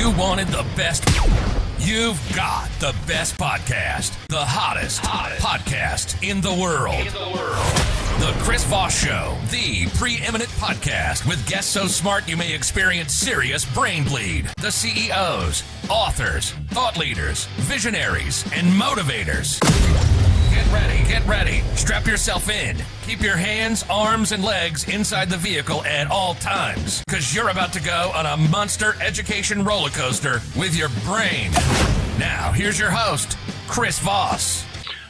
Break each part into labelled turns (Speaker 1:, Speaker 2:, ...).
Speaker 1: You wanted the best. You've got the best podcast, the hottest podcast in the world. The Chris Voss Show, the preeminent podcast with guests so smart you may experience serious brain bleed. The CEOs, authors, thought leaders, visionaries, and motivators. Get ready. Strap yourself in. Keep your hands, arms, and legs inside the vehicle at all times, because you're about to go on a monster education roller coaster with your brain. Now, here's your host, Chris Voss.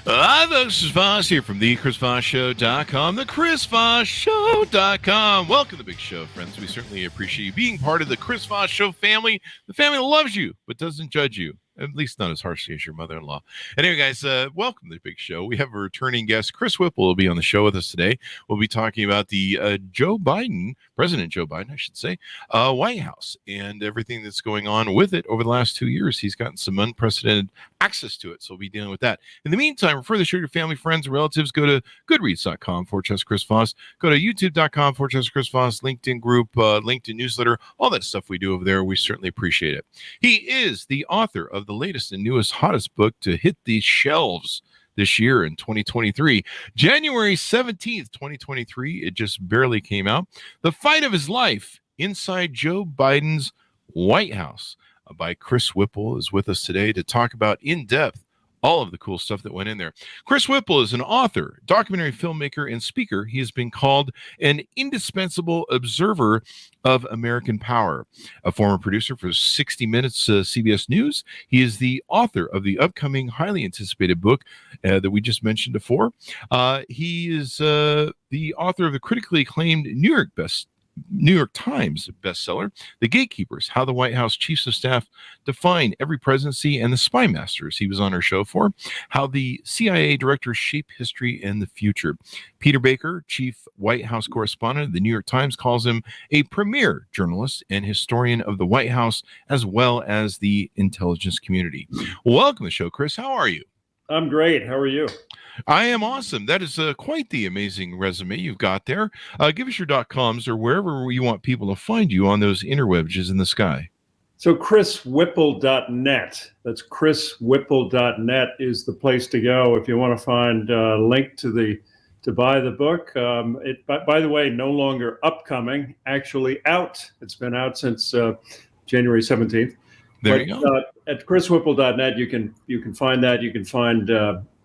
Speaker 2: Hi, folks. This is Voss here from the ChrisVossShow.com, the ChrisVossShow.com. Welcome to the big show, friends. We certainly appreciate you being part of the Chris Voss Show family, the family that loves you but doesn't judge you. At least not as harshly as your mother-in-law. Anyway, guys, welcome to the big show. We have a returning guest. Chris Whipple will be on the show with us today. We'll be talking about the President Joe Biden, I should say, White House and everything that's going on with it over the last 2 years. He's gotten some unprecedented access to it, so we'll be dealing with that. In the meantime, refer the show to your family, friends, and relatives. Go to goodreads.com/Chris Voss. Go to youtube.com/Chris Voss, LinkedIn group, LinkedIn newsletter, all that stuff we do over there. We certainly appreciate it. He is the author of the latest and newest, hottest book to hit the shelves this year in 2023. January 17th, 2023, it just barely came out. The Fight of His Life Inside Joe Biden's White House by Chris Whipple is with us today to talk about in depth all of the cool stuff that went in there. Chris Whipple is an author, documentary filmmaker, and speaker. He has been called an indispensable observer of American power. A former producer for 60 Minutes CBS News, he is the author of the upcoming highly anticipated book that we just mentioned before. He is the author of the critically acclaimed New York Times bestseller, The Gatekeepers, How the White House Chiefs of Staff Define Every Presidency and the Spy Masters he was on our show for, How the CIA Directors Shape History and the Future. Peter Baker, Chief White House Correspondent of the New York Times, calls him a premier journalist and historian of the White House as well as the intelligence community. Welcome to the show, Chris. How are you?
Speaker 3: I'm great. How are you?
Speaker 2: I am awesome. That is quite the amazing resume you've got there. Give us your .coms or wherever you want people to find you on those interwebs in the sky.
Speaker 3: So chriswhipple.net. That's chriswhipple.net is the place to go if you want to find a link to buy the book. By the way, no longer upcoming, actually out. It's been out since January 17th.
Speaker 2: There you go.
Speaker 3: At chriswhipple.net, you can find that. You can find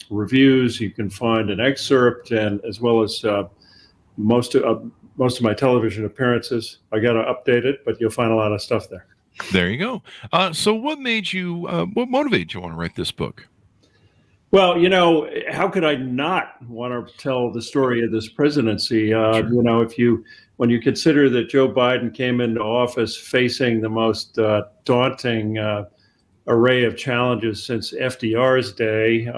Speaker 3: reviews. You can find an excerpt, and as well as most of my television appearances. I got to update it, but you'll find a lot of stuff there.
Speaker 2: There you go. So, what motivated you want to write this book?
Speaker 3: Well, how could I not want to tell the story of this presidency? Sure. When you consider that Joe Biden came into office facing the most daunting array of challenges since FDR's day,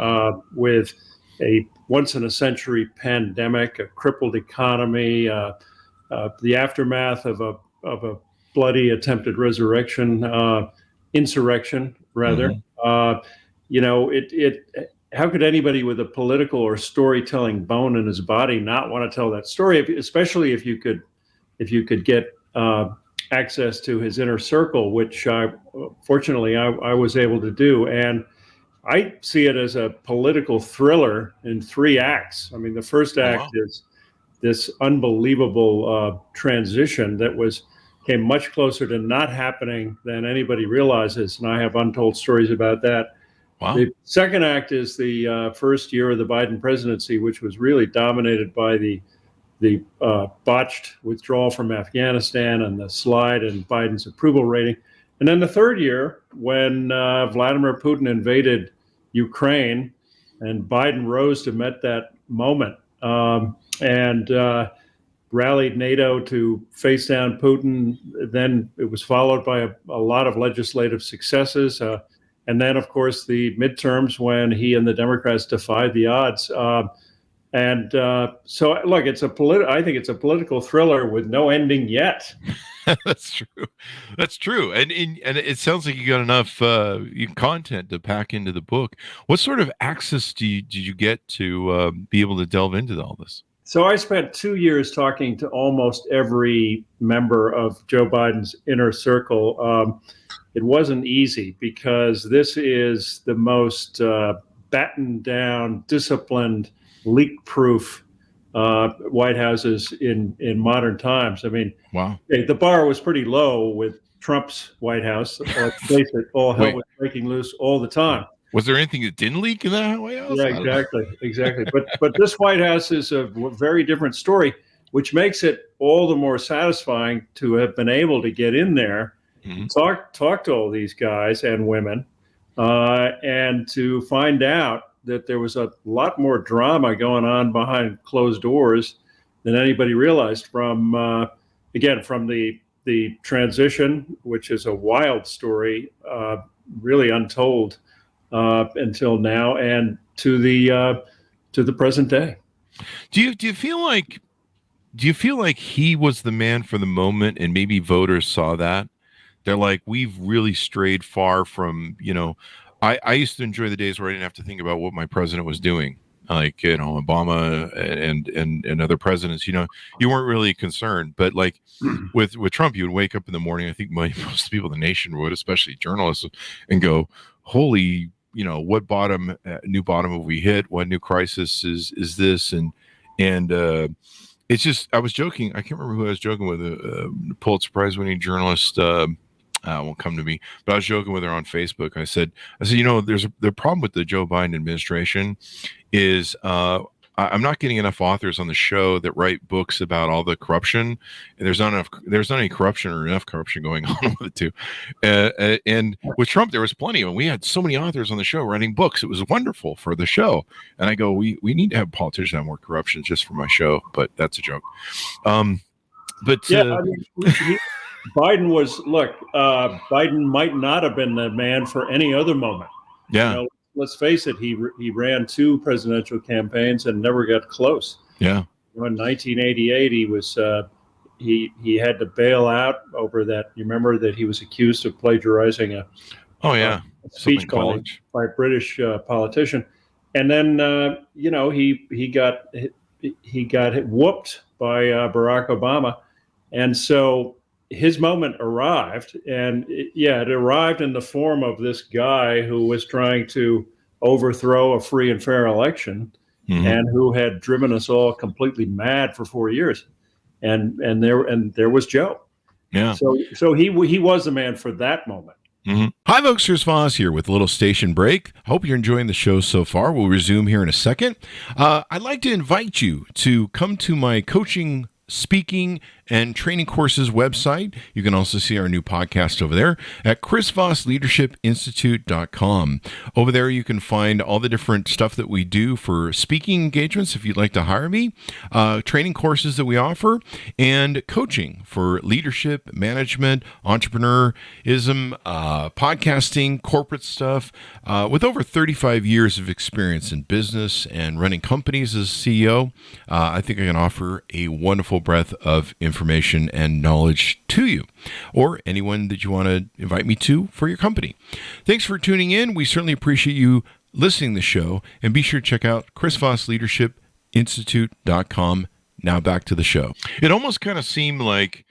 Speaker 3: with a once-in-a-century pandemic, a crippled economy, the aftermath of a bloody attempted insurrection, rather.
Speaker 2: Mm-hmm.
Speaker 3: How could anybody with a political or storytelling bone in his body not want to tell that story, especially if you could get access to his inner circle, which fortunately I was able to do. And I see it as a political thriller in 3 acts. I mean, the first act is this unbelievable transition that came much closer to not happening than anybody realizes, and I have untold stories about that.
Speaker 2: Wow.
Speaker 3: The second act is the first year of the Biden presidency, which was really dominated by the botched withdrawal from Afghanistan and the slide in Biden's approval rating. And then the third year, when Vladimir Putin invaded Ukraine and Biden rose to meet that moment and rallied NATO to face down Putin. Then it was followed by a lot of legislative successes. And then, of course, the midterms when he and the Democrats defied the odds. So, look, I think it's a political thriller with no ending yet.
Speaker 2: That's true. And it sounds like you got enough content to pack into the book. What sort of access did you get to be able to delve into all this?
Speaker 3: So I spent 2 years talking to almost every member of Joe Biden's inner circle. it wasn't easy, because this is the most battened down, disciplined, leak-proof White Houses in modern times. I mean,
Speaker 2: Wow.
Speaker 3: the bar was pretty low with Trump's White House. Let's face it, all hell was breaking loose all the time.
Speaker 2: Was there anything that didn't leak in that White House?
Speaker 3: Yeah, exactly. But this White House is a very different story, which makes it all the more satisfying to have been able to get in there, talk to all these guys and women, and to find out that there was a lot more drama going on behind closed doors than anybody realized. From the transition, which is a wild story, really untold until now, and to the present day.
Speaker 2: Do you feel like he was the man for the moment, and maybe voters saw that? They're like, we've really strayed far from, I used to enjoy the days where I didn't have to think about what my president was doing. Like, Obama and other presidents, you weren't really concerned. But like with Trump, you would wake up in the morning, I think most people in the nation would, especially journalists, and go, holy, what new bottom have we hit? What new crisis is this? And it's just, I was joking. I can't remember who I was joking with, a Pulitzer Prize winning journalist, won't come to me, but I was joking with her on Facebook. I said, there's the problem with the Joe Biden administration is I'm not getting enough authors on the show that write books about all the corruption, and there's not any corruption or enough corruption going on with it too. And with Trump, there was plenty of them. We had so many authors on the show writing books. It was wonderful for the show. And I go, we need to have politicians have more corruption just for my show, but that's a joke.
Speaker 3: Biden Biden might not have been the man for any other moment.
Speaker 2: Yeah.
Speaker 3: Let's face it, he ran 2 presidential campaigns and never got close.
Speaker 2: Yeah.
Speaker 3: In 1988, he was he had to bail out over that. You remember that he was accused of plagiarizing a speech college by a British politician, and then he got whooped by Barack Obama, and so his moment arrived, and it arrived in the form of this guy who was trying to overthrow a free and fair election, and who had driven us all completely mad for 4 years. And there was Joe.
Speaker 2: Yeah.
Speaker 3: So he was the man for that moment.
Speaker 4: Hi, folks. Chris Voss here with a little station break. Hope you're enjoying the show so far. We'll resume here in a second. I'd like to invite you to come to my coaching, speaking, and training courses website. You can also see our new podcast over there at chrisvossleadershipinstitute.com. Over there, you can find all the different stuff that we do for speaking engagements if you'd like to hire me, training courses that we offer, and coaching for leadership, management, entrepreneurism, podcasting, corporate stuff. With over 35 years of experience in business and running companies as CEO, I think I can offer a wonderful breadth of information and knowledge to you, or anyone that you want to invite me to for your company. Thanks for tuning in. We certainly appreciate you listening to the show, and be sure to check out chrisvossleadershipinstitute.com. Now back to the show.
Speaker 2: It almost kind of seemed like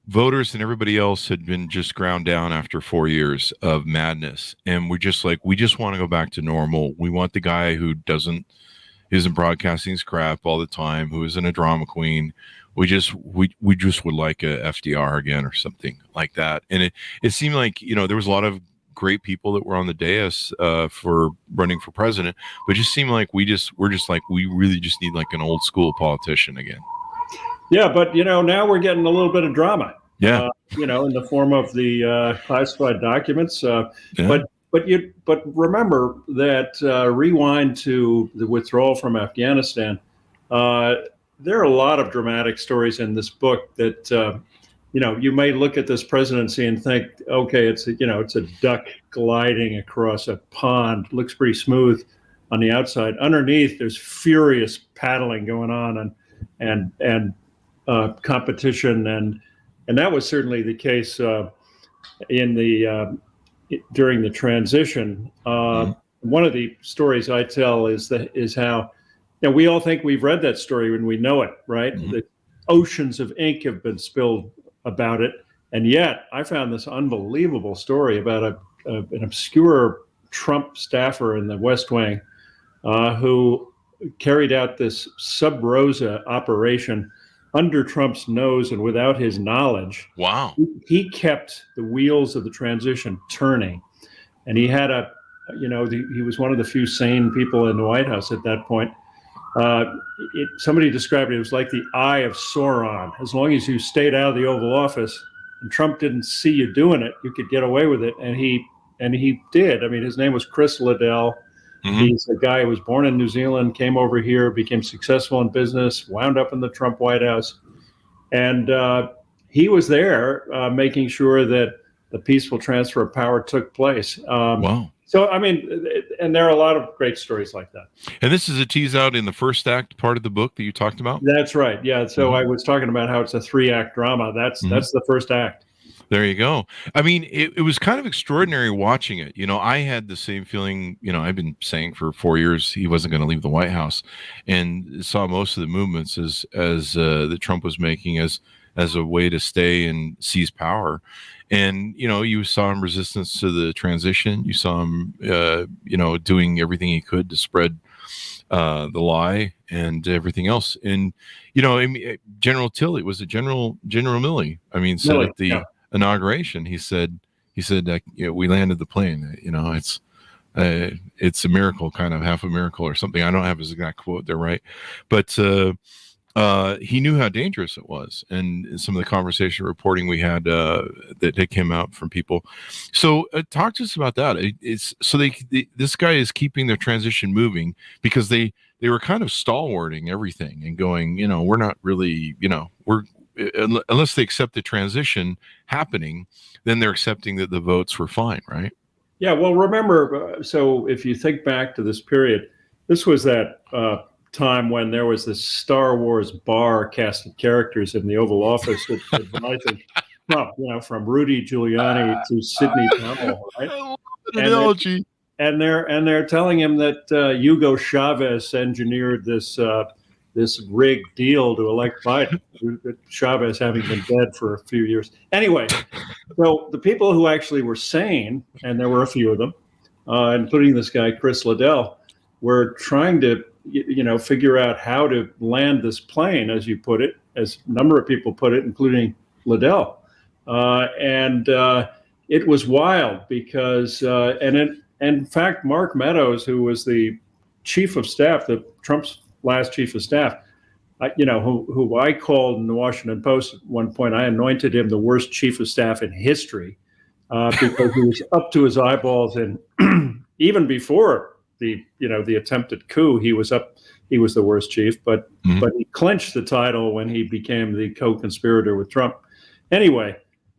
Speaker 2: voters and everybody else had been just ground down after 4 years of madness, and we just want to go back to normal. We want the guy who isn't broadcasting his crap all the time, who isn't a drama queen. We just would like a FDR again or something like that. And it seemed like, there was a lot of great people that were on the dais for running for president, but it just seemed like we really just need like an old school politician again.
Speaker 3: Yeah, but now we're getting a little bit of drama.
Speaker 2: Yeah.
Speaker 3: In the form of the classified documents. But remember that rewind to the withdrawal from Afghanistan. There are a lot of dramatic stories in this book that, you may look at this presidency and think, okay, it's a duck gliding across a pond. It looks pretty smooth on the outside. Underneath, there's furious paddling going on and competition. And that was certainly the case during the transition. One of the stories I tell is how, we all think we've read that story when we know it, right? The oceans of ink have been spilled about it, And yet I found this unbelievable story about an obscure Trump staffer in the West Wing who carried out this sub rosa operation under Trump's nose and without his knowledge.
Speaker 2: Wow.
Speaker 3: He kept the wheels of the transition turning. And he had he was one of the few sane people in the White House at that point. Somebody described it was like the eye of Sauron. As long as you stayed out of the Oval Office and Trump didn't see you doing it, you could get away with it. And he did. I mean, his name was Chris Liddell. Mm-hmm. He's a guy who was born in New Zealand, came over here, became successful in business, wound up in the Trump White House. And he was there making sure that the peaceful transfer of power took place.
Speaker 2: Wow.
Speaker 3: So, I mean, and there are a lot of great stories like that.
Speaker 2: And this is a tease out in the first act part of the book that you talked about?
Speaker 3: That's right. Yeah. So I was talking about how it's a 3-act drama. That's the first act.
Speaker 2: There you go. I mean, it was kind of extraordinary watching it. I had the same feeling, I've been saying for 4 years he wasn't going to leave the White House, and saw most of the movements as that Trump was making as a way to stay and seize power. And, you saw him resistance to the transition. You saw him, doing everything he could to spread the lie and everything else. And, General Tilley was a General Milley. I mean, said at the inauguration, he said, we landed the plane. It's a miracle, kind of half a miracle or something. I don't have his exact quote there, right? But he knew how dangerous it was, and some of the conversation reporting we had that came out from people. So talk to us about that. This guy is keeping their transition moving because they were kind of stalwarting everything and going, we're not really, unless they accept the transition happening, then they're accepting that the votes were fine, right?
Speaker 3: Yeah, well, remember, so if you think back to this period, this was that time when there was this Star Wars bar cast of characters in the Oval Office advising Trump, from Rudy Giuliani to Sidney Powell, right?
Speaker 2: I love that analogy.
Speaker 3: And they're telling him that Hugo Chavez engineered this rigged deal to elect Biden, Chavez having been dead for a few years. Anyway, so the people who actually were sane, and there were a few of them, including this guy, Chris Liddell, were trying to, figure out how to land this plane, as you put it, as a number of people put it, including Liddell. And it was wild because, in fact, Mark Meadows, who was the chief of staff, Trump's last chief of staff, who I called in the Washington Post at one point, I anointed him the worst chief of staff in history because he was up to his eyeballs. And even before the attempted coup, he was the worst chief, but he clinched the title when he became the co-conspirator with Trump. Anyway,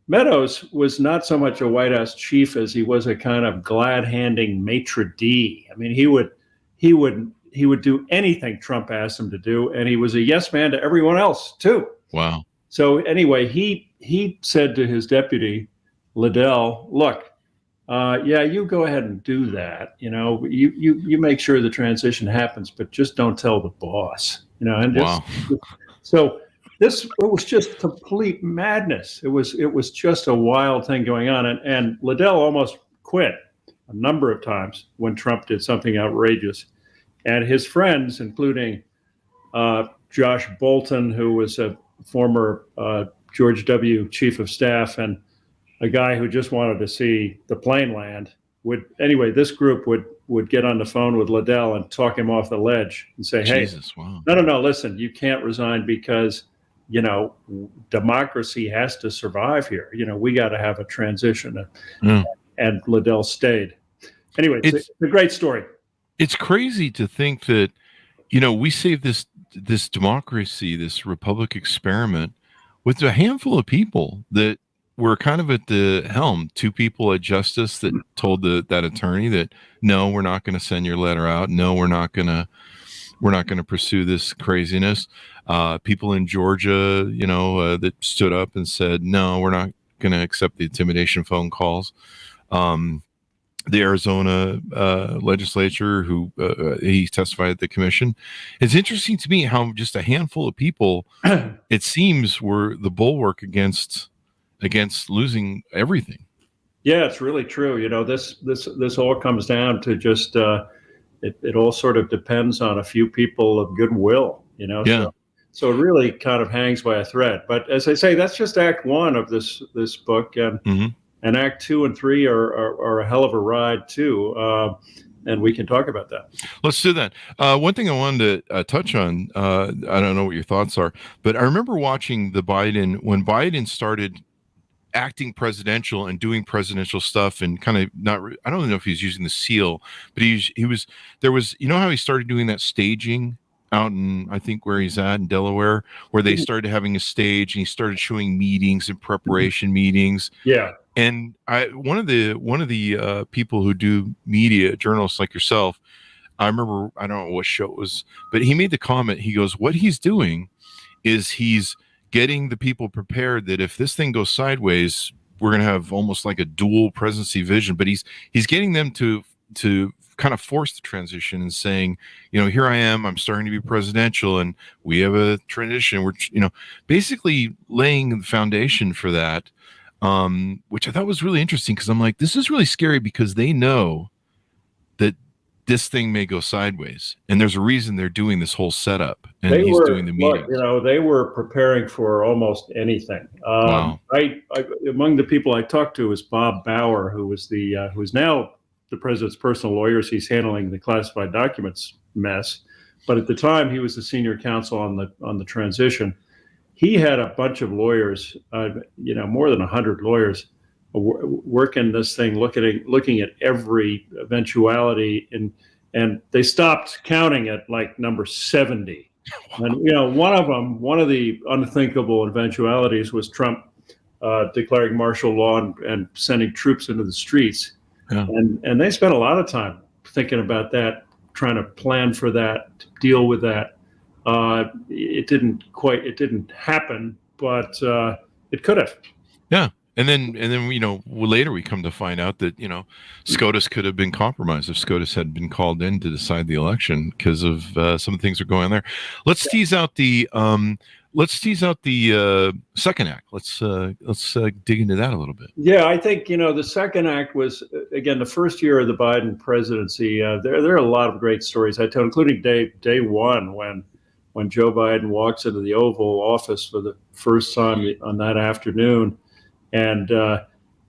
Speaker 3: Meadows was not so much a White House chief as he was a kind of glad-handing maitre d'. I mean, he would do anything Trump asked him to do, and he was a yes man to everyone else too.
Speaker 2: Wow.
Speaker 3: So anyway, he said to his deputy, Liddell, look, you go ahead and do that. You make sure the transition happens, but just don't tell the boss.
Speaker 2: Wow.
Speaker 3: So it was just complete madness. It was just a wild thing going on, and Liddell almost quit a number of times when Trump did something outrageous. And his friends, including Josh Bolton, who was a former George W. chief of staff and a guy who just wanted to see the plane land, this group would get on the phone with Liddell and talk him off the ledge and say, hey,
Speaker 2: Jesus, wow.
Speaker 3: no, listen, you can't resign because, democracy has to survive here. We got to have a transition. And Liddell stayed. Anyway, it's a great story.
Speaker 2: It's crazy to think that, we saved this democracy, this republic experiment with a handful of people that were kind of at the helm. 2 people at Justice that told that attorney that, no, we're not going to send your letter out. No, we're not going to pursue this craziness. People in Georgia, that stood up and said, no, we're not going to accept the intimidation phone calls. The Arizona legislature, who he testified at the commission. It's interesting to me how just a handful of people, it seems, were the bulwark against against losing everything.
Speaker 3: Yeah, it's really true. This all comes down to just it all sort of depends on a few people of goodwill.
Speaker 2: Yeah.
Speaker 3: So it really kind of hangs by a thread. But as I say, that's just Act 1 of this book, and and Act 2 and 3 are a hell of a ride too. And we can talk about that.
Speaker 2: Let's do that. One thing I wanted to touch on, I don't know what your thoughts are, but I remember watching when Biden started acting presidential and doing presidential stuff and kind of I don't know if he's using the seal, but there was, how he started doing that staging out in, I think where he's at in Delaware, where they started having a stage and he started showing meetings and preparation meetings.
Speaker 3: Yeah.
Speaker 2: And one of the people who do media, journalists like yourself, I remember, I don't know what show it was, but he made the comment, he goes, what he's doing is he's getting the people prepared that if this thing goes sideways, we're going to have almost like a dual presidency vision. But he's getting them to kind of force the transition and saying, here I am, I'm starting to be presidential, and we have a tradition. We're, basically laying the foundation for that, which I thought was really interesting, because I'm like, this is really scary, because they know that this thing may go sideways, and there's a reason they're doing this whole setup, and he's doing the meetings.
Speaker 3: They were preparing for almost anything.
Speaker 2: Wow.
Speaker 3: I among the people I talked to was Bob Bauer, who's now the president's personal lawyer. So he's handling the classified documents mess, but at the time he was the senior counsel on the transition. He had a bunch of lawyers, more than 100 lawyers, working this thing, looking at every eventuality, and they stopped counting at like number 70. And one of the unthinkable eventualities was Trump declaring martial law and sending troops into the streets.
Speaker 2: Yeah.
Speaker 3: And they spent a lot of time thinking about that, trying to plan for that, to deal with that. It didn't happen, but it could have.
Speaker 2: Yeah. And then later we come to find out that, SCOTUS could have been compromised if SCOTUS had been called in to decide the election because of some of the things that are going on there. Let's tease out the second act. Let's dig into that a little bit.
Speaker 3: Yeah, I think, the second act was, again, the first year of the Biden presidency. There are a lot of great stories I tell, including day one when Joe Biden walks into the Oval Office for the first time on that afternoon. And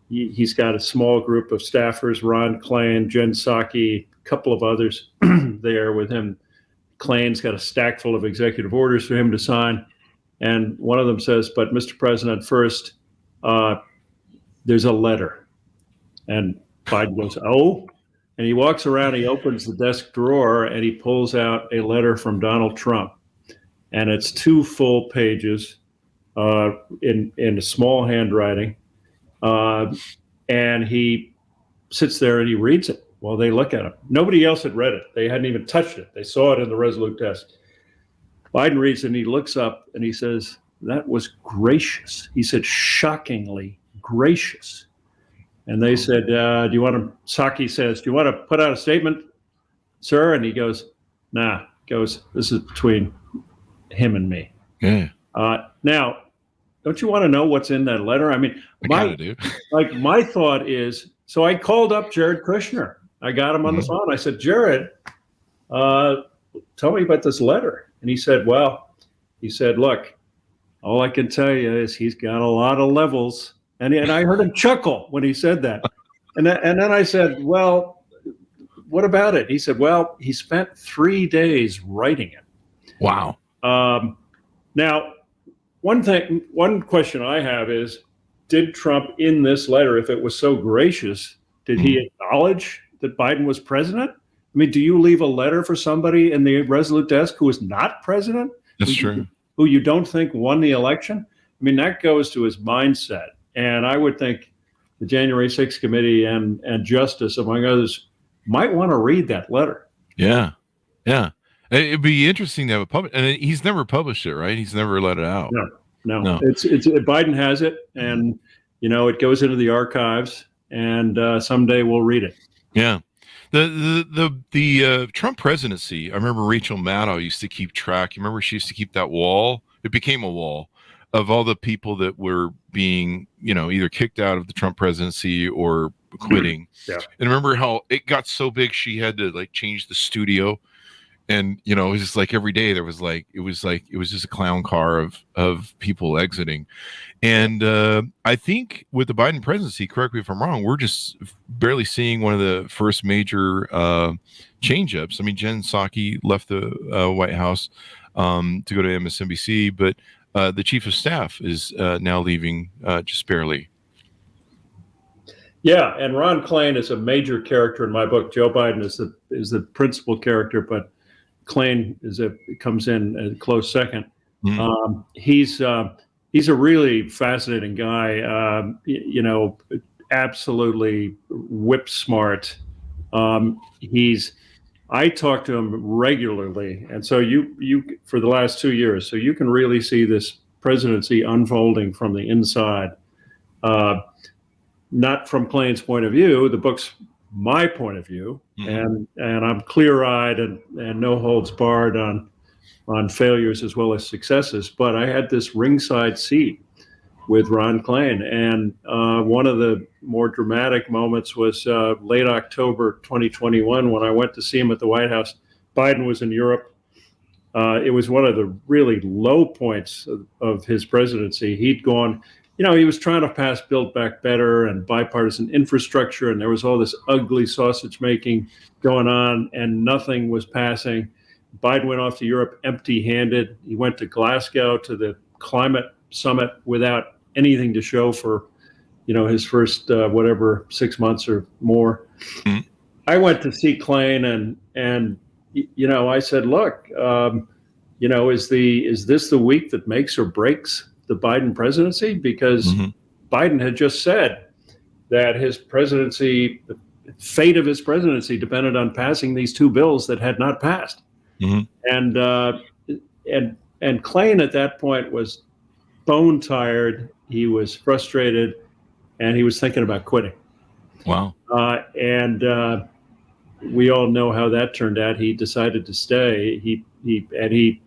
Speaker 3: he's got a small group of staffers, Ron Klain, Jen Psaki, a couple of others there with him. Klain's got a stack full of executive orders for him to sign. And one of them says, but Mr. President, first, there's a letter. And Biden goes, oh? And he walks around, he opens the desk drawer, and he pulls out a letter from Donald Trump. And it's 2 full pages. In a small handwriting, and he sits there and he reads it while they look at him. Nobody else had read it. They hadn't even touched it. They saw it in the Resolute desk. Biden reads it and he looks up and he says, that was gracious. He said, shockingly gracious. And they said, Psaki says, do you want to put out a statement, sir? And he goes, nah. This is between him and me.
Speaker 2: Yeah.
Speaker 3: Now, don't you want to know what's in that letter? I mean, my thought is, so I called up Jared Kushner. I got him on the phone. I said, Jared, tell me about this letter. And he said, look, all I can tell you is he's got a lot of levels. And I heard him chuckle when he said that. And then I said, well, what about it? He said, well, he spent 3 days writing it.
Speaker 2: Wow.
Speaker 3: Now, one question I have is, did Trump in this letter, if it was so gracious, did he acknowledge that Biden was president? I mean, do you leave a letter for somebody in the Resolute desk who is not president?
Speaker 2: That's true.
Speaker 3: Who you don't think won the election? I mean, that goes to his mindset. And I would think the January 6th committee and Justice, among others, might want to read that letter.
Speaker 2: Yeah. Yeah. It'd be interesting to have a public, and he's never published it, right? He's never let it out.
Speaker 3: No. It's Biden has it, and it goes into the archives, and someday we'll read it.
Speaker 2: Yeah, the Trump presidency. I remember Rachel Maddow used to keep track. You remember she used to keep that wall? It became a wall of all the people that were being, either kicked out of the Trump presidency or quitting.
Speaker 3: Yeah.
Speaker 2: And remember how it got so big she had to like change the studio. And it was just like every day there was like it was just a clown car of people exiting. And I think with the Biden presidency, correct me if I'm wrong, we're just barely seeing one of the first major change-ups. I mean, Jen Psaki left the White House to go to MSNBC, but the chief of staff is now leaving just barely.
Speaker 3: Yeah, and Ron Klain is a major character in my book. Joe Biden is the principal character, but Klain comes in a close second. Mm-hmm. He's a really fascinating guy. Absolutely whip smart. I talk to him regularly, and so you for the last 2 years, so you can really see this presidency unfolding from the inside. Not from Klain's point of view. The book's my point of view, mm-hmm. and I'm clear-eyed and no holds barred on failures as well as successes. But I had this ringside seat with Ron Klain, and one of the more dramatic moments was late October 2021 when I went to see him at the White House. Biden was in Europe. It was one of the really low points of his presidency. He'd gone. He was trying to pass Build Back Better and bipartisan infrastructure, and there was all this ugly sausage making going on, and nothing was passing. Biden went off to Europe empty-handed. He went to Glasgow to the climate summit without anything to show for, his first 6 months or more. Mm-hmm. I went to see Klain, and I said, look, is this the week that makes or breaks the Biden presidency? Because mm-hmm. Biden had just said that his presidency, the fate of his presidency depended on passing these two bills that had not passed. Mm-hmm. And Klain at that point was bone tired. He was frustrated, and he was thinking about quitting.
Speaker 2: Wow.
Speaker 3: We all know how that turned out. He decided to stay. He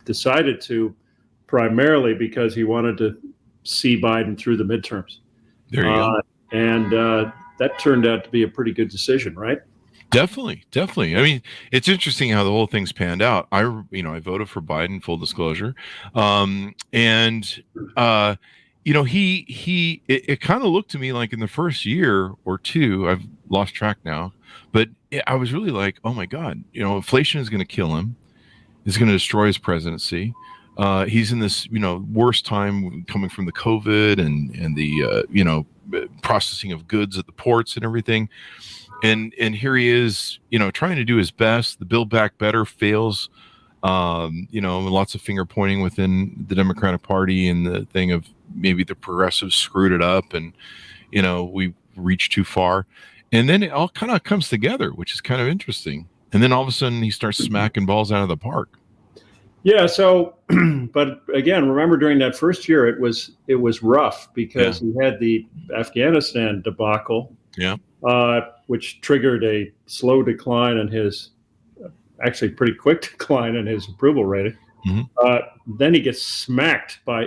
Speaker 3: decided to primarily because he wanted to see Biden through the midterms.
Speaker 2: There you go.
Speaker 3: And that turned out to be a pretty good decision, right?
Speaker 2: Definitely. I mean, it's interesting how the whole thing's panned out. I voted for Biden, full disclosure. It kind of looked to me like in the first year or two, I've lost track now, but I was really like, oh my God, inflation is going to kill him. It's going to destroy his presidency. He's in this, worst time coming from the COVID and the, processing of goods at the ports and everything. And here he is, trying to do his best. The Build Back Better fails, lots of finger pointing within the Democratic Party and the thing of maybe the progressives screwed it up and, we reached too far. And then it all kind of comes together, which is kind of interesting. And then all of a sudden he starts smacking balls out of the park.
Speaker 3: Yeah. So, but again, remember during that first year, it was rough because he had the Afghanistan debacle, which triggered a slow decline in his, actually pretty quick decline in his approval rating. Mm-hmm. Then he gets smacked by,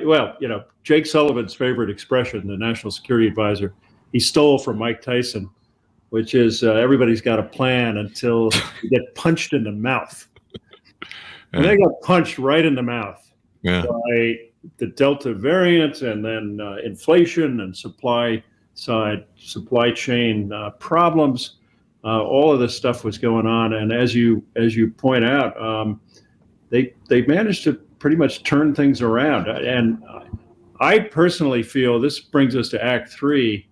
Speaker 3: Jake Sullivan's favorite expression, the national security advisor, he stole from Mike Tyson, which is everybody's got a plan until you get punched in the mouth. And they got punched right in the mouth by the Delta variant and then inflation and supply chain problems. All of this stuff was going on. And as you point out, they managed to pretty much turn things around. And I personally feel this brings us to Act 3,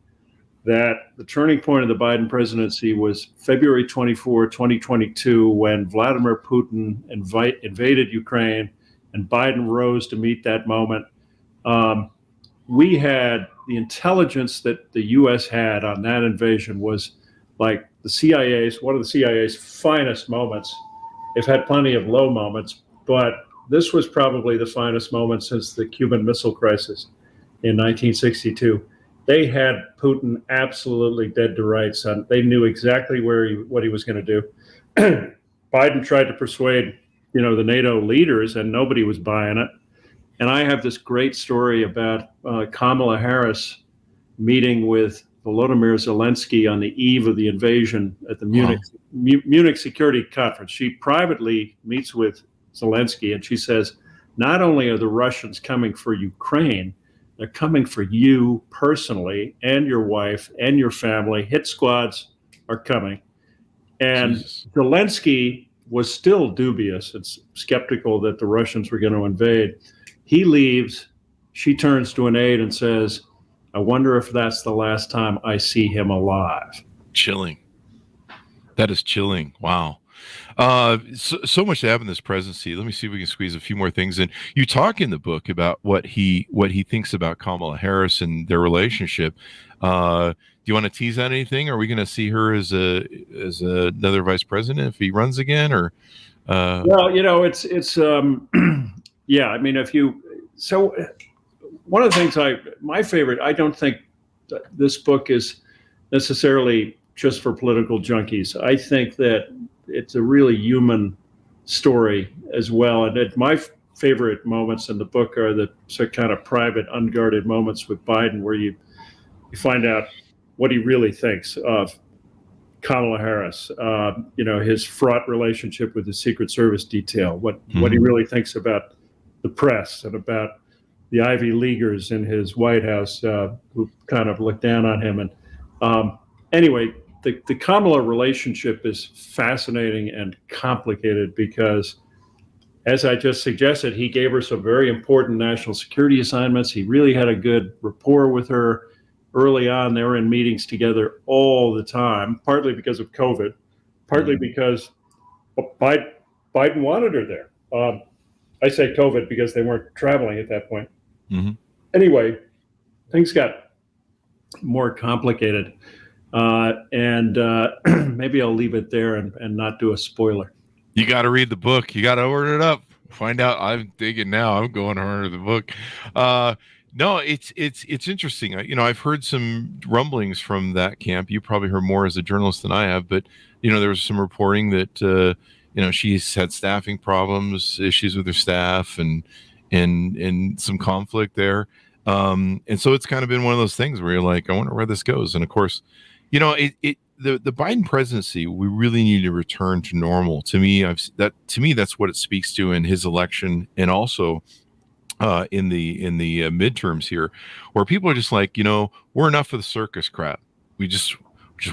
Speaker 3: that the turning point of the Biden presidency was February 24, 2022, when Vladimir Putin invaded Ukraine and Biden rose to meet that moment. We had the intelligence that the U.S. had on that invasion was like one of the CIA's finest moments. They've had plenty of low moments, but this was probably the finest moment since the Cuban Missile Crisis in 1962. They had Putin absolutely dead to rights. They knew exactly what he was going to do. Biden tried to persuade, the NATO leaders, and nobody was buying it. And I have this great story about Kamala Harris meeting with Volodymyr Zelensky on the eve of the invasion at the Munich Security Conference. She privately meets with Zelensky, and she says, not only are the Russians coming for Ukraine, they're coming for you personally and your wife and your family. Hit squads are coming. And Jesus. Zelensky was still dubious and skeptical that the Russians were going to invade. He leaves. She turns to an aide and says, I wonder if that's the last time I see him alive.
Speaker 2: Chilling. That is chilling. Wow. So much to have in this presidency. Let me see if we can squeeze a few more things in. You talk in the book about what he thinks about Kamala Harris and their relationship. Do you want to tease out anything? Are we going to see her as another vice president if he runs again? Or
Speaker 3: well, it's yeah. I mean, one of the things my favorite. I don't think this book is necessarily just for political junkies. I think that it's a really human story as well. And my favorite moments in the book are the kind of private, unguarded moments with Biden, where you find out what he really thinks of Kamala Harris, his fraught relationship with the Secret Service detail, what he really thinks about the press and about the Ivy Leaguers in his White House who kind of look down on him. And anyway, the Kamala relationship is fascinating and complicated because, as I just suggested, he gave her some very important national security assignments. He really had a good rapport with her early on. They were in meetings together all the time, partly because of COVID, partly because Biden wanted her there. I say COVID because they weren't traveling at that point. Mm-hmm. Anyway, things got more complicated. And maybe I'll leave it there and not do a spoiler.
Speaker 2: You got to read the book. You got to order it up. Find out. I'm digging now. I'm going to order the book. No, it's interesting. I've heard some rumblings from that camp. You probably heard more as a journalist than I have, but there was some reporting that she's had staffing problems, issues with her staff, and some conflict there. And so it's kind of been one of those things where you're like, I wonder where this goes. And of course, the Biden presidency, we really need to return to normal. To me, that's what it speaks to in his election, and also in the midterms here, where people are just like, we're enough of the circus crap. We just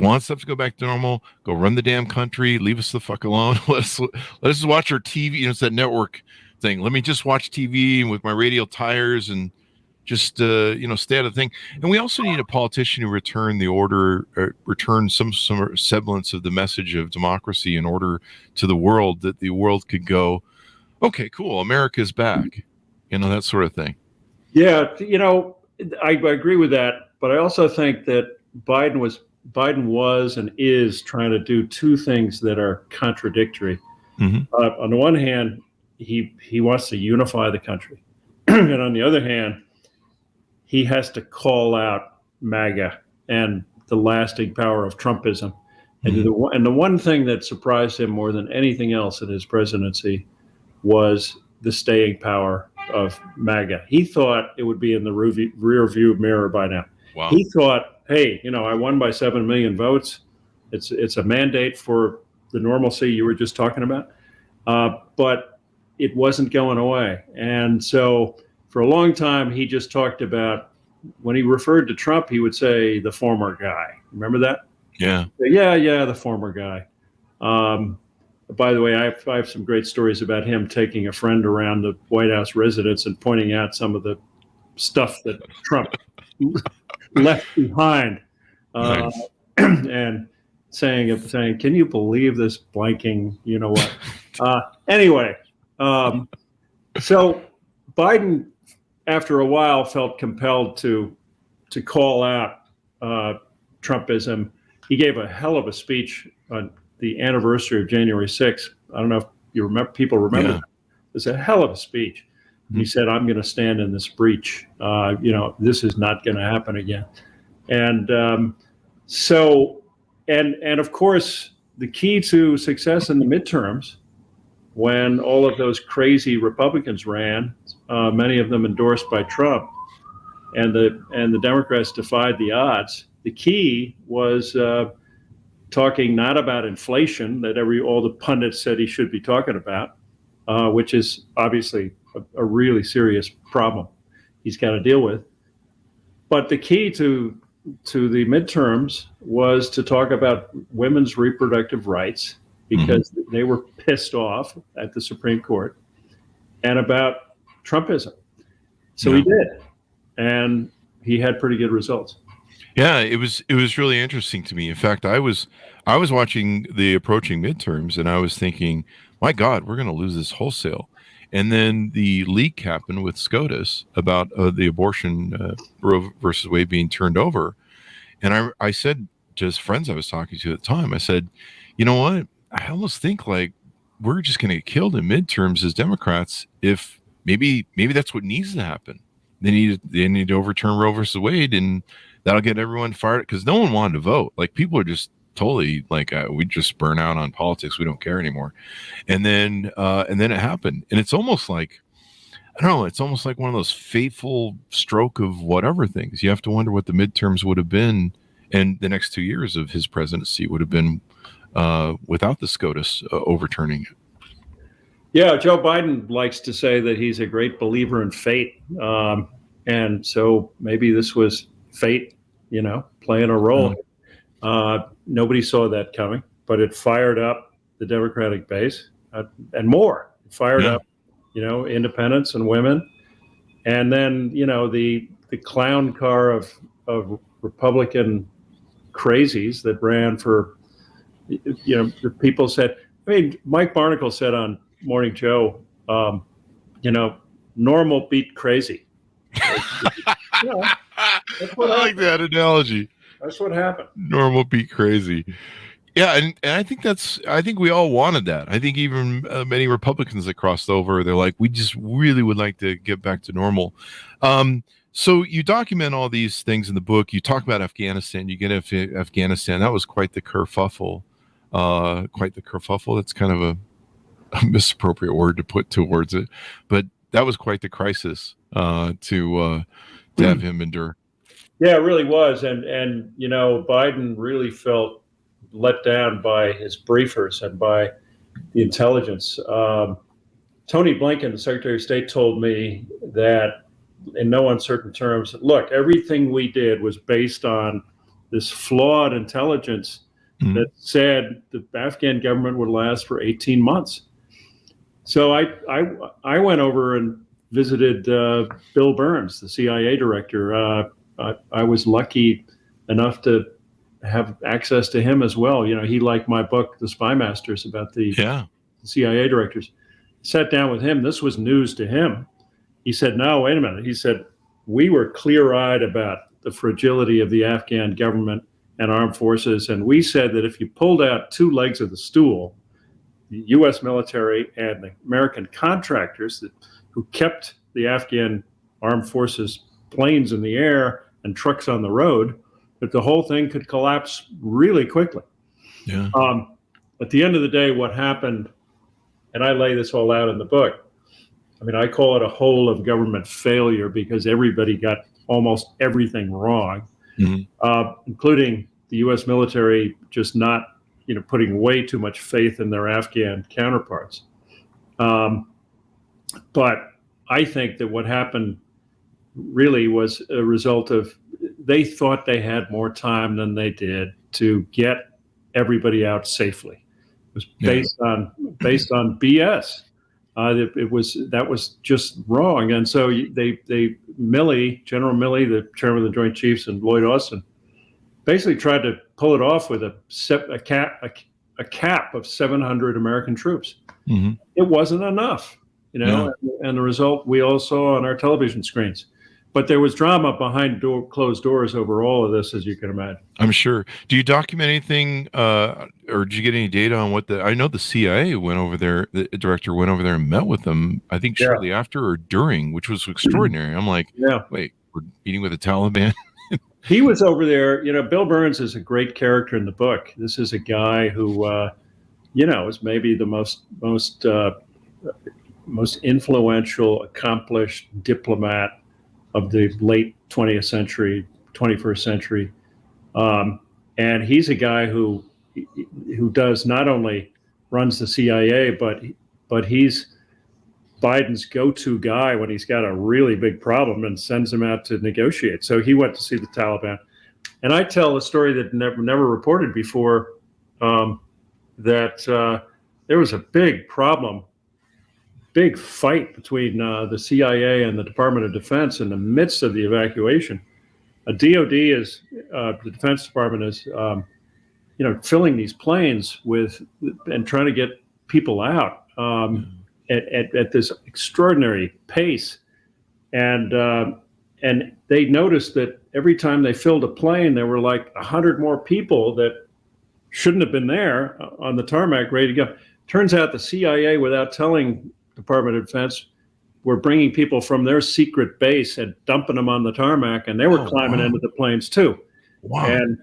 Speaker 2: want stuff to go back to normal. Go run the damn country. Leave us the fuck alone. Let us watch our TV. It's that network thing. Let me just watch TV with my radial tires and just stay out of the thing. And we also need a politician who return the order, return some semblance of the message of democracy in order to the world, that the world could go, okay, cool, America's back, that sort of thing.
Speaker 3: Yeah, I agree with that, but I also think that Biden was and is trying to do two things that are contradictory. Mm-hmm. On the one hand, he wants to unify the country, and on the other hand, he has to call out MAGA and the lasting power of Trumpism. Mm-hmm. And the one thing that surprised him more than anything else in his presidency was the staying power of MAGA. He thought it would be in the rear view mirror by now.
Speaker 2: Wow.
Speaker 3: He thought, hey, I won by 7 million votes. It's a mandate for the normalcy you were just talking about. But it wasn't going away. And so for a long time, he just talked about, when he referred to Trump, he would say the former guy. Remember that?
Speaker 2: Yeah.
Speaker 3: Yeah, the former guy. By the way, I have some great stories about him taking a friend around the White House residence and pointing out some of the stuff that Trump left behind.
Speaker 2: Nice.
Speaker 3: And saying, can you believe this blanking, you know what? Anyway, so Biden, after a while, felt compelled to call out Trumpism. He gave a hell of a speech on the anniversary of January 6th. I don't know if you remember. People remember. Yeah. It was a hell of a speech. Mm-hmm. He said, "I'm going to stand in this breach. This is not going to happen again." And so of course, the key to success in the midterms, when all of those crazy Republicans ran, many of them endorsed by Trump, and the Democrats defied the odds. The key was talking not about inflation that all the pundits said he should be talking about, which is obviously a really serious problem he's got to deal with. But the key to the midterms was to talk about women's reproductive rights, because they were pissed off at the Supreme Court, and about Trumpism. So he did, and he had pretty good results.
Speaker 4: Yeah, it was really interesting to me. In fact, I was watching the approaching midterms, and I was thinking, my God, we're going to lose this wholesale. And then the leak happened with SCOTUS about the abortion Roe versus Wade being turned over. And I said to his friends I was talking to at the time, I said, you know what? I almost think like we're just going to get killed in midterms as Democrats if maybe that's what needs to happen. They need to overturn Roe versus Wade, and that'll get everyone fired, because no one wanted to vote. Like, people are just totally like, we just burn out on politics. We don't care anymore. And then it happened. And it's almost like, I don't know, it's almost like one of those fateful stroke of whatever things. You have to wonder what the midterms would have been, and the next 2 years of his presidency would have been without the SCOTUS overturning it.
Speaker 3: Yeah, Joe Biden likes to say that he's a great believer in fate. And so maybe this was fate, playing a role. Nobody saw that coming, but it fired up the Democratic base and more. It fired up, independents and women. And then, the clown car of Republican crazies that ran for, the people said, Mike Barnacle said on Morning Joe, normal beat crazy.
Speaker 4: I like that analogy.
Speaker 3: That's what happened.
Speaker 4: Normal beat crazy. Yeah, and I think we all wanted that. I think even many Republicans that crossed over, they're like, we just really would like to get back to normal. So you document all these things in the book. You talk about Afghanistan. You get Afghanistan. That was quite the kerfuffle. That's kind of a misappropriate word to put towards it, but that was quite the crisis to have him endure.
Speaker 3: Yeah, it really was. And Biden really felt let down by his briefers and by the intelligence. Tony Blinken, the Secretary of State, told me that in no uncertain terms, look, everything we did was based on this flawed intelligence that said the Afghan government would last for 18 months. So I went over and visited Bill Burns, the CIA director. I was lucky enough to have access to him as well. He liked my book, The Spy Masters, about the CIA directors. Sat down with him. This was news to him. He said, no, wait a minute. He said, we were clear-eyed about the fragility of the Afghan government and armed forces. And we said that if you pulled out two legs of the stool, the U.S. military and the American contractors who kept the Afghan armed forces planes in the air and trucks on the road, that the whole thing could collapse really quickly.
Speaker 4: Yeah.
Speaker 3: At the end of the day, what happened, and I lay this all out in the book, I call it a whole of government failure, because everybody got almost everything wrong, including the U.S. military just not putting way too much faith in their Afghan counterparts. But I think that what happened really was a result of, they thought they had more time than they did to get everybody out safely. It was based on BS. That was just wrong. And so General Milley, the chairman of the Joint Chiefs, and Lloyd Austin basically tried to pull it off with a cap of 700 American troops. It wasn't enough, and the result we all saw on our television screens. But there was drama behind closed doors over all of this, as you can imagine.
Speaker 4: I'm sure. Do you document anything, or did you get any data on I know the CIA went over there, the director went over there and met with them, I think shortly after or during, which was extraordinary. I'm like, wait, we're meeting with the Taliban?
Speaker 3: He was over there. Bill Burns is a great character in the book. This is a guy who, is maybe the most most influential, accomplished diplomat of the late 20th century, 21st century. And he's a guy who does not only runs the CIA, but he's Biden's go-to guy when he's got a really big problem and sends him out to negotiate. So he went to see the Taliban. And I tell a story that never reported before, that there was a big problem, big fight between the CIA and the Department of Defense in the midst of the evacuation. DOD is, the Defense Department is, filling these planes and trying to get people out at this extraordinary pace. And they noticed that every time they filled a plane, there were like 100 more people that shouldn't have been there on the tarmac ready to go. Turns out the CIA, without telling Department of Defense, were bringing people from their secret base and dumping them on the tarmac, and they were climbing into the planes too. Wow. And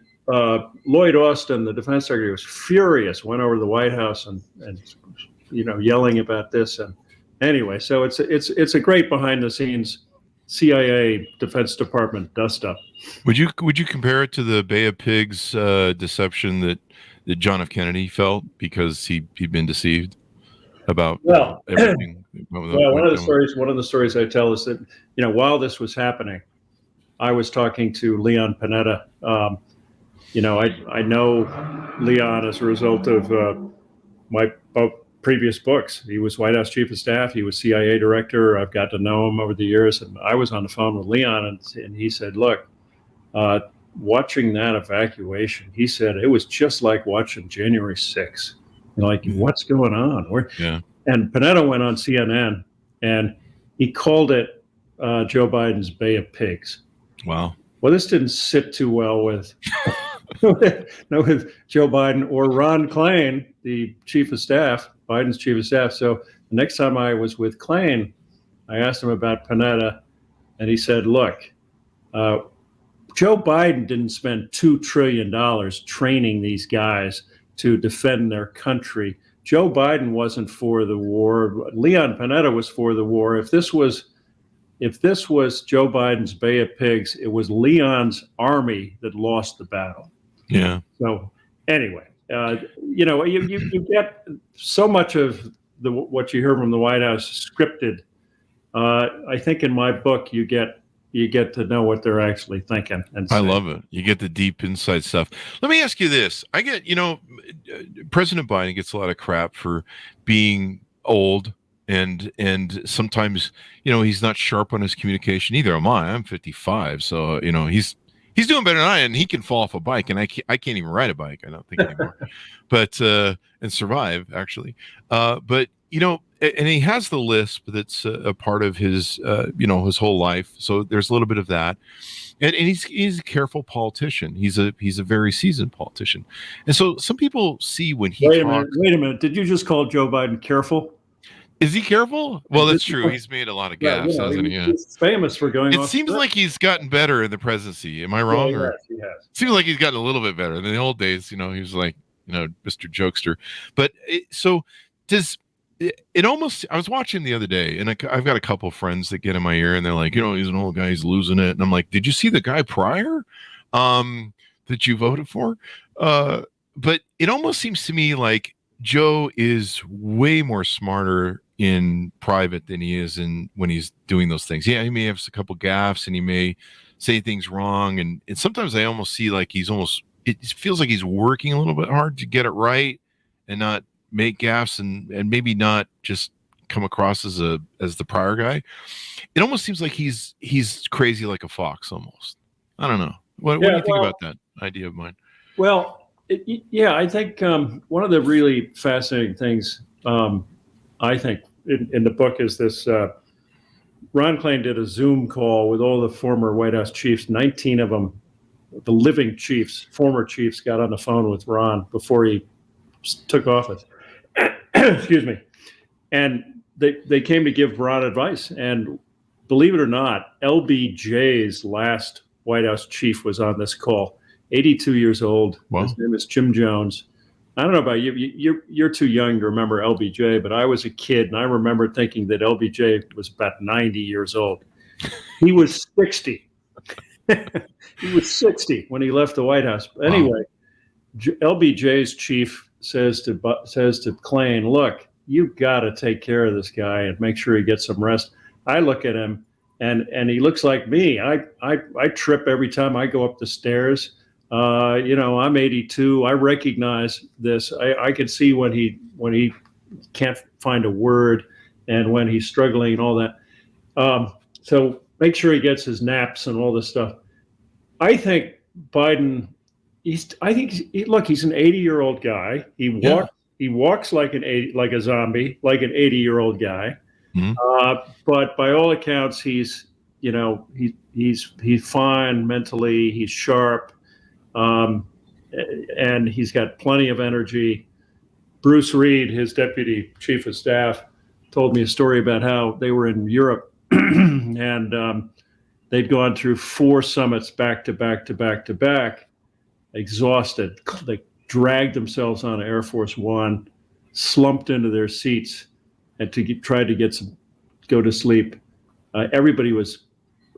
Speaker 3: Lloyd Austin, the defense secretary, was furious, went over to the White House and yelling about this. And anyway, so it's a great behind the scenes CIA Defense Department dust up.
Speaker 2: Would you compare it to the Bay of Pigs deception that John F. Kennedy felt because he'd been deceived about everything?
Speaker 3: One of the stories I tell is that while this was happening, I was talking to Leon Panetta. I know Leon as a result of my previous books. He was White House Chief of Staff. He was CIA Director. I've got to know him over the years. And I was on the phone with Leon, and he said, look, watching that evacuation, he said, it was just like watching January 6th. Like, what's going on? And Panetta went on CNN, and he called it Joe Biden's Bay of Pigs.
Speaker 2: Wow.
Speaker 3: Well, this didn't sit too well with Joe Biden or Ron Klain, the Chief of Staff, Biden's Chief of Staff. So the next time I was with Klain, I asked him about Panetta, and he said, look, Joe Biden didn't spend $2 trillion training these guys to defend their country. Joe Biden wasn't for the war. Leon Panetta was for the war. If this was Joe Biden's Bay of Pigs, it was Leon's army that lost the battle.
Speaker 2: Yeah.
Speaker 3: So anyway, you get so much of what you hear from the White House scripted. I think in my book you get to know what they're actually thinking. And
Speaker 2: I love it. You get the deep inside stuff. Let me ask you this. I get, President Biden gets a lot of crap for being old and sometimes, he's not sharp on his communication either. I'm 55. So, he's doing better than I am, and he can fall off a bike, and I can't even ride a bike, I don't think anymore, but, and survive actually. But, and he has the lisp that's a part of his, his whole life. So there's a little bit of that. And he's a careful politician. He's a very seasoned politician. And so some people see when he talks.
Speaker 3: Wait a minute. Did you just call Joe Biden careful?
Speaker 2: Is he careful? Well, that's true. He's made a lot of gaffes, hasn't he? Yeah.
Speaker 3: He's famous for going off.
Speaker 2: It seems like he's gotten better in the presidency. Am I wrong?
Speaker 3: Yeah, he has.
Speaker 2: It seems like he's gotten a little bit better. In the old days, he was like, Mr. Jokester. But it almost, I was watching the other day, and I've got a couple friends that get in my ear, and they're like, he's an old guy, he's losing it. And I'm like, did you see the guy prior that you voted for? But it almost seems to me like Joe is way more smarter in private than he is when he's doing those things. Yeah, he may have a couple gaffes, and he may say things wrong. And sometimes I almost see like it feels like he's working a little bit hard to get it right and not make gaffes and maybe not just come across as the prior guy. It almost seems like he's crazy like a fox almost. I don't know. What do you think about that idea of mine?
Speaker 3: Well, I think one of the really fascinating things I think in the book is this. Ron Klain did a Zoom call with all the former White House chiefs. 19 of them, the living chiefs, former chiefs, got on the phone with Ron before he took office. Excuse me. And they came to give Ron advice. And believe it or not, LBJ's last White House chief was on this call. 82 years old.
Speaker 2: Wow.
Speaker 3: His name is Jim Jones. I don't know about you. You're too young to remember LBJ, but I was a kid, and I remember thinking that LBJ was about 90 years old. He was 60. He was 60 when he left the White House. But anyway, LBJ's chief says to Klain, "Look, you've got to take care of this guy and make sure he gets some rest." I look at him, and he looks like me. I trip every time I go up the stairs. I'm 82. I recognize this. I can see when he can't find a word and when he's struggling and all that. So make sure he gets his naps and all this stuff. I think Biden. He's an 80-year-old guy. He walks like a zombie, like an 80-year-old guy.
Speaker 2: Mm-hmm.
Speaker 3: But by all accounts, he's fine mentally. He's sharp. And he's got plenty of energy. Bruce Reed, his deputy chief of staff, told me a story about how they were in Europe and they'd gone through 4 summits back to back, exhausted. They dragged themselves on Air Force One, slumped into their seats, and tried to go to sleep. Everybody was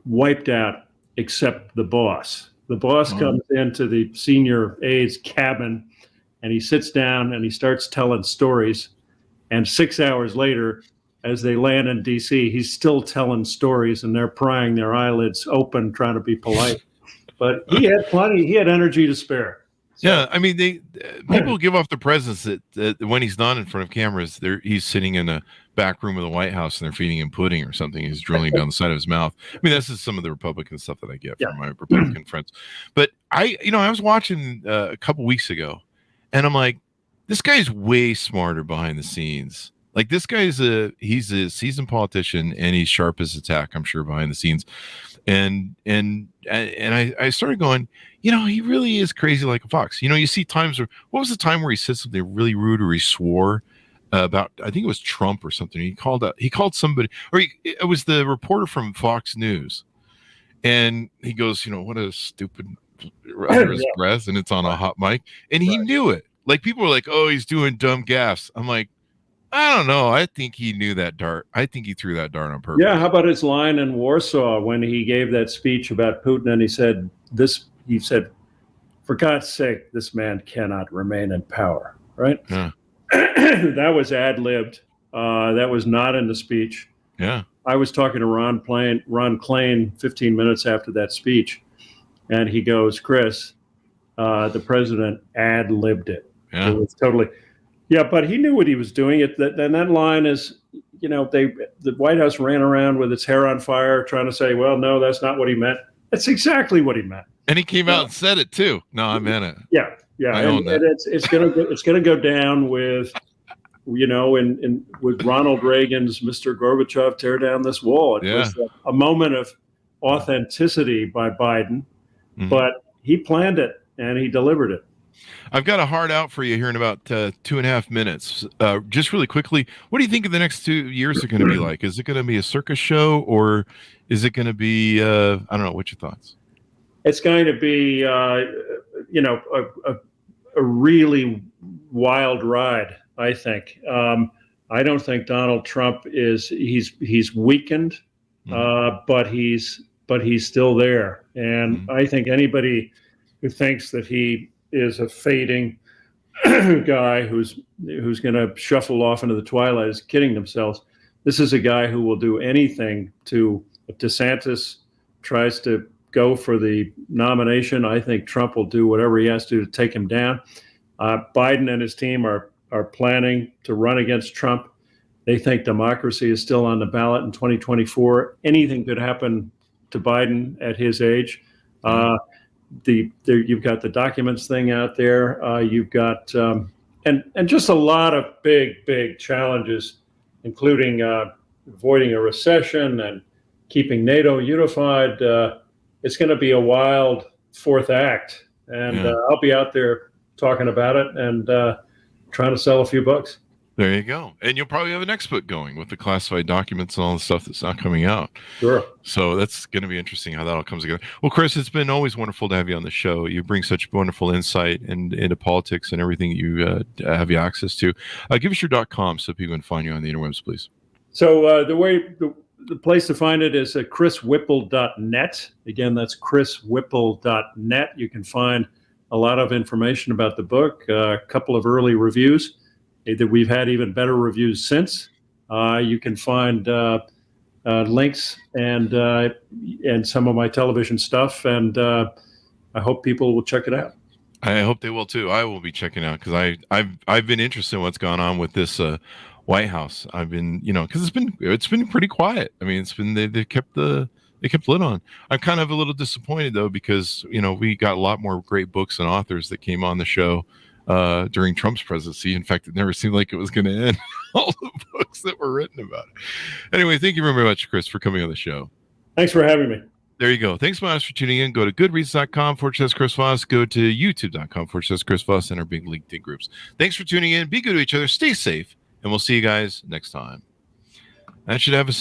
Speaker 3: wiped out except the boss. The boss comes into the senior aide's cabin, and he sits down and he starts telling stories. And 6 hours later, as they land in D.C., he's still telling stories, and they're prying their eyelids open, trying to be polite. But he had plenty. He had energy to spare. So,
Speaker 2: yeah, I mean, people give off the presence that when he's not in front of cameras, he's sitting in a back room of the White House and they're feeding him pudding or something. He's drilling down the side of his mouth. I mean, this is some of the Republican stuff that I get from my Republican friends. But I was watching a couple weeks ago, and I'm like, this guy's way smarter behind the scenes. Like, this guy's he's a seasoned politician, and he's sharp as a tack, I'm sure, behind the scenes. And I started going, he really is crazy like a fox. You see times where, what was the time where he said something really rude, or he swore about, I think it was Trump or something. He called somebody, or it was the reporter from Fox News. And he goes, what a stupid under his breath, and it's on a hot mic. And he knew it. Like, people were like, oh, he's doing dumb gaffes. I'm like, I don't know. I think he knew that dart. I think he threw that dart on purpose.
Speaker 3: Yeah. How about his line in Warsaw when he gave that speech about Putin, and he said, for God's sake, this man cannot remain in power. Right.
Speaker 2: Yeah.
Speaker 3: That was ad-libbed. That was not in the speech.
Speaker 2: Yeah.
Speaker 3: I was talking to Ron Klain 15 minutes after that speech, and he goes, Chris, the president ad-libbed it.
Speaker 2: Yeah.
Speaker 3: It was totally. Yeah, but he knew what he was doing. And that line is, the White House ran around with its hair on fire trying to say, well, no, that's not what he meant. That's exactly what he meant.
Speaker 2: And he came out and said it too. No, I meant it.
Speaker 3: Yeah. I own that. And it's gonna go down with, with Ronald Reagan's Mr. Gorbachev, tear down this wall. It was a moment of authenticity by Biden, but he planned it and he delivered it.
Speaker 2: I've got a hard out for you here in about 2.5 minutes. Just really quickly, what do you think of the next 2 years are going to be like? Is it going to be a circus show, or is it going to be, I don't know, what's your thoughts?
Speaker 3: It's going to be, a really wild ride, I think. I don't think Donald Trump he's weakened, but he's still there. And I think anybody who thinks that he is a fading guy who's going to shuffle off into the twilight is kidding themselves. This is a guy who will do anything if DeSantis tries to go for the nomination. I think Trump will do whatever he has to take him down. Biden and his team are planning to run against Trump. They think democracy is still on the ballot in 2024. Anything could happen to Biden at his age. You've got the documents thing out there. You've got and just a lot of big challenges, including avoiding a recession and keeping NATO unified. It's going to be a wild fourth act, and I'll be out there talking about it and trying to sell a few books.
Speaker 2: There you go. And you'll probably have a next book going with the classified documents and all the stuff that's not coming out.
Speaker 3: Sure.
Speaker 2: So that's going to be interesting how that all comes together. Well, Chris, it's been always wonderful to have you on the show. You bring such wonderful insight into politics and everything you have you access to. Give us your .com so people can find you on the interwebs, please.
Speaker 3: So the place to find it is at chriswhipple.net. Again, that's chriswhipple.net. You can find a lot of information about the book, a couple of early reviews that we've had even better reviews since. You can find links and some of my television stuff, and I hope people will check it out.
Speaker 2: I hope they will too. I will be checking out because I've been interested in what's gone on with this White House. I've been, because it's been pretty quiet. I mean, it's been they kept lid on. I'm kind of a little disappointed though because we got a lot more great books and authors that came on the show during Trump's presidency. In fact, it never seemed like it was going to end. All the books that were written about it. Anyway, thank you very much, Chris, for coming on the show.
Speaker 3: Thanks for having me.
Speaker 2: There you go. Thanks so much for tuning in. Go to goodreads.com/Chris Voss. Go to youtube.com/Chris Voss and our big LinkedIn groups. Thanks for tuning in. Be good to each other. Stay safe. And we'll see you guys next time. That should have a